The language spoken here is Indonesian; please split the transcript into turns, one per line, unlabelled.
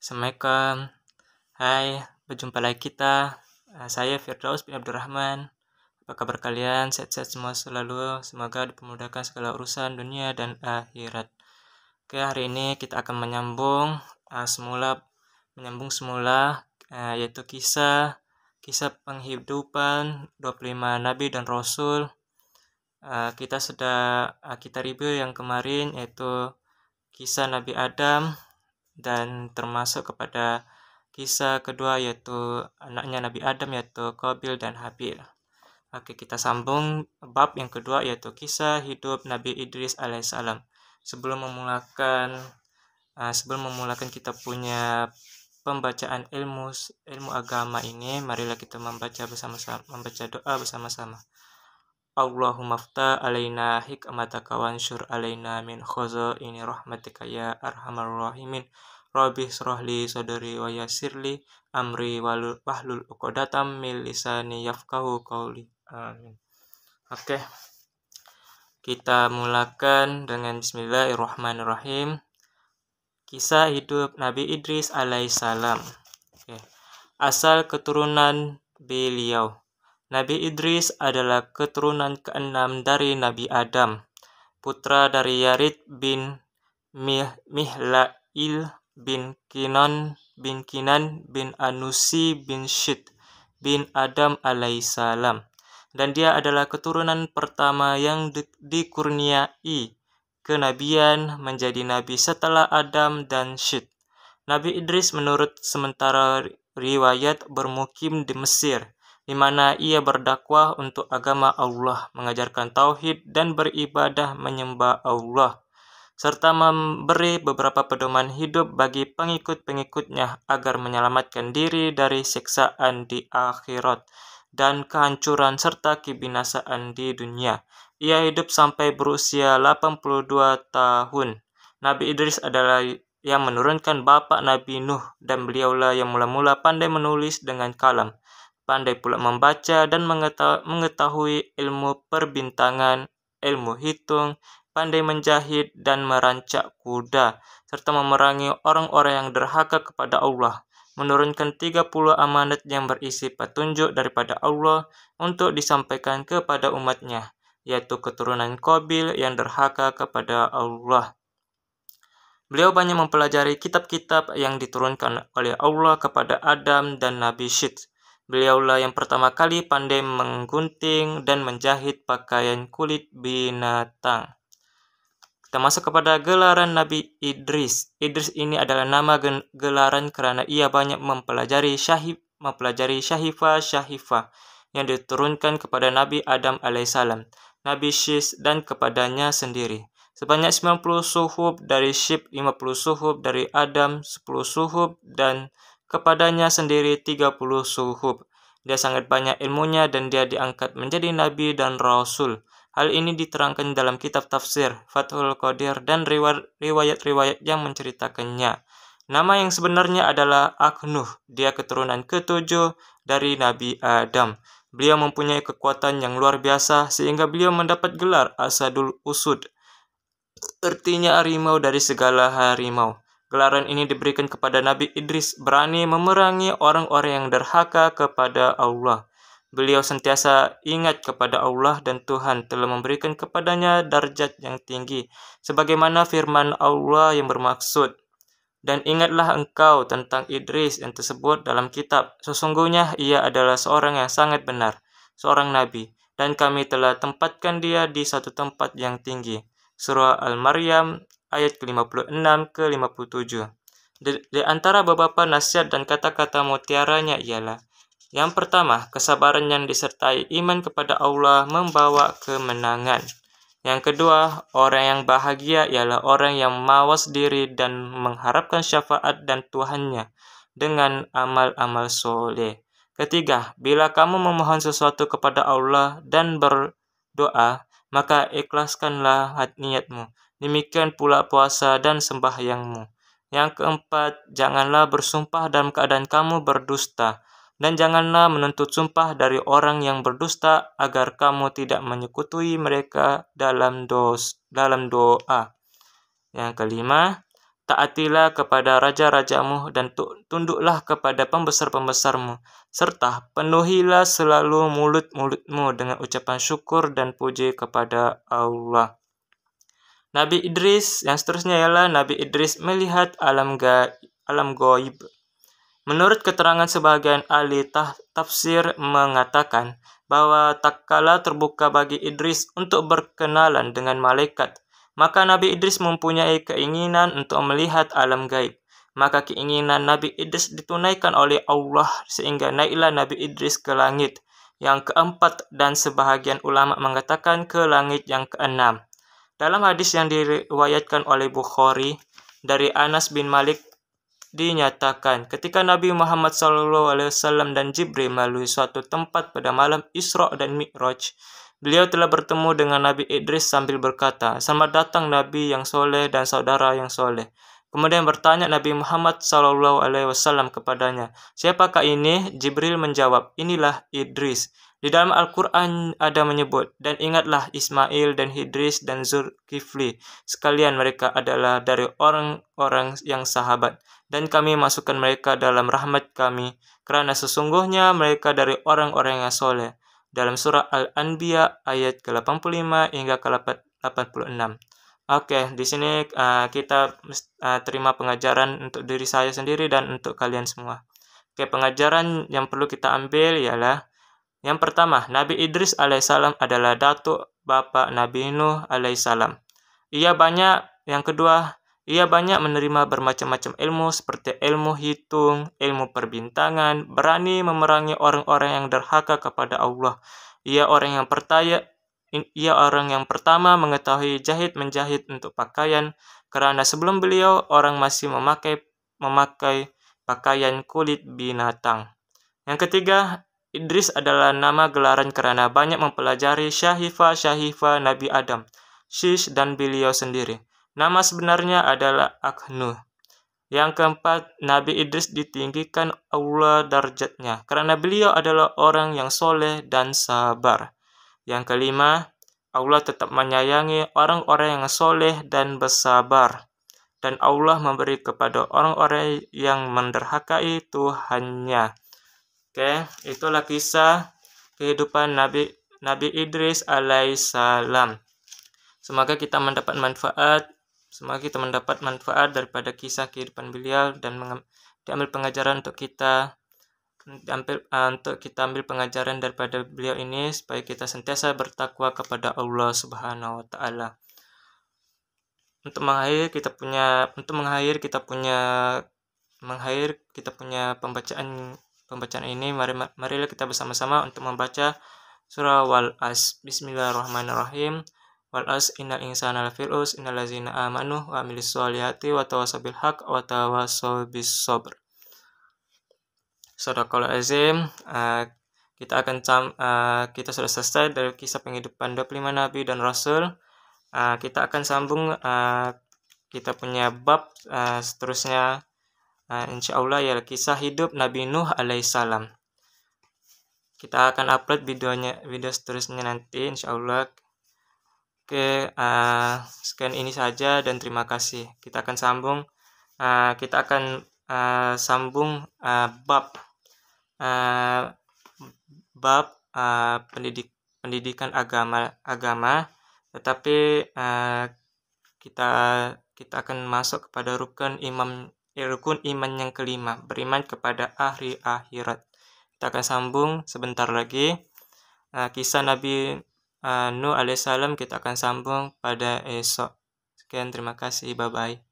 Assalamualaikum. Hai, berjumpa lagi kita. Saya Firdaus bin Abdurrahman. Apa kabar kalian? Sehat-sehat semua selalu. Semoga dipermudahkan segala urusan dunia dan akhirat. Oke, hari ini kita akan menyambung semula yaitu kisah penghidupan 25 nabi dan rasul. Kita review yang kemarin yaitu kisah Nabi Adam dan termasuk kepada kisah kedua yaitu anaknya Nabi Adam yaitu Qabil dan Habil. Oke, kita sambung bab yang kedua yaitu kisah hidup Nabi Idris alaihissalam. Sebelum memulakan kita punya pembacaan ilmu agama ini, marilah kita membaca doa bersama-sama. Allahumma ftah alaina hikmataka wansyur alaina min khazaini rahmatika ya arhamar rahimin. Rabbi shrahli sadri wa yassirli amri wahlul 'uqdatam min lisani yafqahu qawli. Amin. Oke. Kita mulakan dengan bismillahirrahmanirrahim. Kisah hidup Nabi Idris alaihissalam. Oke. Asal keturunan beliau. Nabi Idris adalah keturunan keenam dari Nabi Adam, putra dari Yarid bin Mihlail bin Kinan bin Anusi bin Syid bin Adam alaihissalam. Dan dia adalah keturunan pertama yang dikurniai kenabian menjadi nabi setelah Adam dan Syid. Nabi Idris menurut sementara riwayat bermukim di Mesir, di mana ia berdakwah untuk agama Allah, mengajarkan tauhid dan beribadah menyembah Allah, serta memberi beberapa pedoman hidup bagi pengikut-pengikutnya agar menyelamatkan diri dari siksaan di akhirat dan kehancuran serta kebinasaan di dunia. Ia hidup sampai berusia 82 tahun. Nabi Idris adalah yang menurunkan bapak Nabi Nuh, dan beliaulah yang mula-mula pandai menulis dengan kalam, pandai pula membaca dan mengetahui ilmu perbintangan, ilmu hitung, pandai menjahit dan merancak kuda, serta memerangi orang-orang yang derhaka kepada Allah, menurunkan 30 amanat yang berisi petunjuk daripada Allah untuk disampaikan kepada umatnya, yaitu keturunan Qabil yang derhaka kepada Allah. Beliau banyak mempelajari kitab-kitab yang diturunkan oleh Allah kepada Adam dan Nabi Syid. Beliaulah yang pertama kali pandai menggunting dan menjahit pakaian kulit binatang. Kita masuk kepada gelaran Nabi Idris. Idris ini adalah nama gelaran karena ia banyak mempelajari syahifah yang diturunkan kepada Nabi Adam alaihissalam, Nabi Syis dan kepadanya sendiri. Sebanyak 90 suhub dari Syib, 50 suhub dari Adam, 10 suhub dan kepadanya sendiri 30 suhub. Dia sangat banyak ilmunya dan dia diangkat menjadi nabi dan rasul. Hal ini diterangkan dalam kitab tafsir Fathul Qadir dan riwayat-riwayat yang menceritakannya. Nama yang sebenarnya adalah Aknuh. Dia keturunan ke-7 dari Nabi Adam. Beliau mempunyai kekuatan yang luar biasa sehingga beliau mendapat gelar Asadul Usud. Artinya harimau dari segala harimau. Gelaran ini diberikan kepada Nabi Idris, berani memerangi orang-orang yang derhaka kepada Allah. Beliau sentiasa ingat kepada Allah dan Tuhan telah memberikan kepadanya darjat yang tinggi, sebagaimana firman Allah yang bermaksud, "Dan ingatlah engkau tentang Idris yang tersebut dalam kitab. Sesungguhnya ia adalah seorang yang sangat benar, seorang nabi, dan kami telah tempatkan dia di satu tempat yang tinggi." Surah Al-Maryam ayat ke-56 ke-57. Di antara beberapa nasihat dan kata-kata mutiaranya ialah: yang pertama, kesabaran yang disertai iman kepada Allah membawa kemenangan. Yang kedua, orang yang bahagia ialah orang yang mawas diri dan mengharapkan syafaat dan Tuhannya dengan amal-amal soleh. Ketiga, bila kamu memohon sesuatu kepada Allah dan berdoa, maka ikhlaskanlah niatmu. Demikian pula puasa dan sembahyangmu. Yang keempat, janganlah bersumpah dalam keadaan kamu berdusta, dan janganlah menuntut sumpah dari orang yang berdusta agar kamu tidak menyekutui mereka dalam doa. Yang kelima, taatilah kepada raja-rajamu dan tunduklah kepada pembesar-pembesarmu, serta penuhilah selalu mulut-mulutmu dengan ucapan syukur dan puji kepada Allah. Nabi Idris, yang seterusnya ialah Nabi Idris melihat alam gaib. Menurut keterangan sebagian ahli tafsir mengatakan bahwa tak kala terbuka bagi Idris untuk berkenalan dengan malaikat, maka Nabi Idris mempunyai keinginan untuk melihat alam gaib. Maka keinginan Nabi Idris ditunaikan oleh Allah sehingga naiklah Nabi Idris ke langit yang keempat dan sebahagian ulama mengatakan ke langit yang keenam. Dalam hadis yang diriwayatkan oleh Bukhari dari Anas bin Malik dinyatakan ketika Nabi Muhammad SAW dan Jibril melalui suatu tempat pada malam Isra dan Mi'raj, beliau telah bertemu dengan Nabi Idris sambil berkata, "Selamat datang Nabi yang soleh dan saudara yang soleh." Kemudian bertanya Nabi Muhammad SAW kepadanya, "Siapakah ini?" Jibril menjawab, "Inilah Idris." Di dalam Al-Quran ada menyebut, "Dan ingatlah Ismail dan Idris dan Zulkifli, sekalian mereka adalah dari orang-orang yang sahabat, dan kami masukkan mereka dalam rahmat kami, karena sesungguhnya mereka dari orang-orang yang soleh." Dalam surah Al-Anbiya ayat ke-85 hingga ke-86. Oke, di sini kita terima pengajaran untuk diri saya sendiri dan untuk kalian semua. Oke, pengajaran yang perlu kita ambil ialah yang pertama, Nabi Idris alaihissalam adalah datuk bapa Nabi Nuh alaihissalam. Yang kedua, ia banyak menerima bermacam-macam ilmu seperti ilmu hitung, ilmu perbintangan, berani memerangi orang-orang yang derhaka kepada Allah. Ia orang yang pertama mengetahui menjahit untuk pakaian, karena sebelum beliau orang masih memakai pakaian kulit binatang. Yang ketiga, Idris adalah nama gelaran karena banyak mempelajari syahifah Nabi Adam, Shish dan beliau sendiri. Nama sebenarnya adalah Akhnuh. Yang keempat, Nabi Idris ditinggikan Allah darjatnya karena beliau adalah orang yang soleh dan sabar. Yang kelima, Allah tetap menyayangi orang-orang yang soleh dan bersabar. Dan Allah memberi kepada orang-orang yang menderhakai Tuhannya. Oke, itulah kisah kehidupan Nabi Idris alaihissalam. Semoga kita mendapat manfaat daripada kisah kehidupan beliau dan diambil pengajaran untuk kita ambil pengajaran daripada beliau ini supaya kita sentiasa bertakwa kepada Allah Subhanahu wa taala. Untuk mengakhir kita punya pembacaan ini, marilah kita bersama-sama untuk membaca surah Wal-As. Bismillahirrahmanirrahim. Wal-As innal insana lafi khusr innal ladzina amanu wa amilus solihati wa tawassaw bil haqq wa tawassaw bis sabr. Shadaqallahul azim. Kita sudah selesai dari kisah penghidupan 25 nabi dan rasul. Kita akan sambung kita punya bab seterusnya. Insyaallah ya kisah hidup Nabi Nuh alaihissalam. Kita akan upload video seterusnya nanti insyaallah. Oke, sekian ini saja dan terima kasih. Kita akan sambung bab pendidikan agama, tetapi kita akan masuk kepada rukun iman yang kelima, beriman kepada hari akhirat. Kita akan sambung sebentar lagi. Kisah Nabi Nuh alaihissalam kita akan sambung pada esok. Sekian, terima kasih, bye-bye.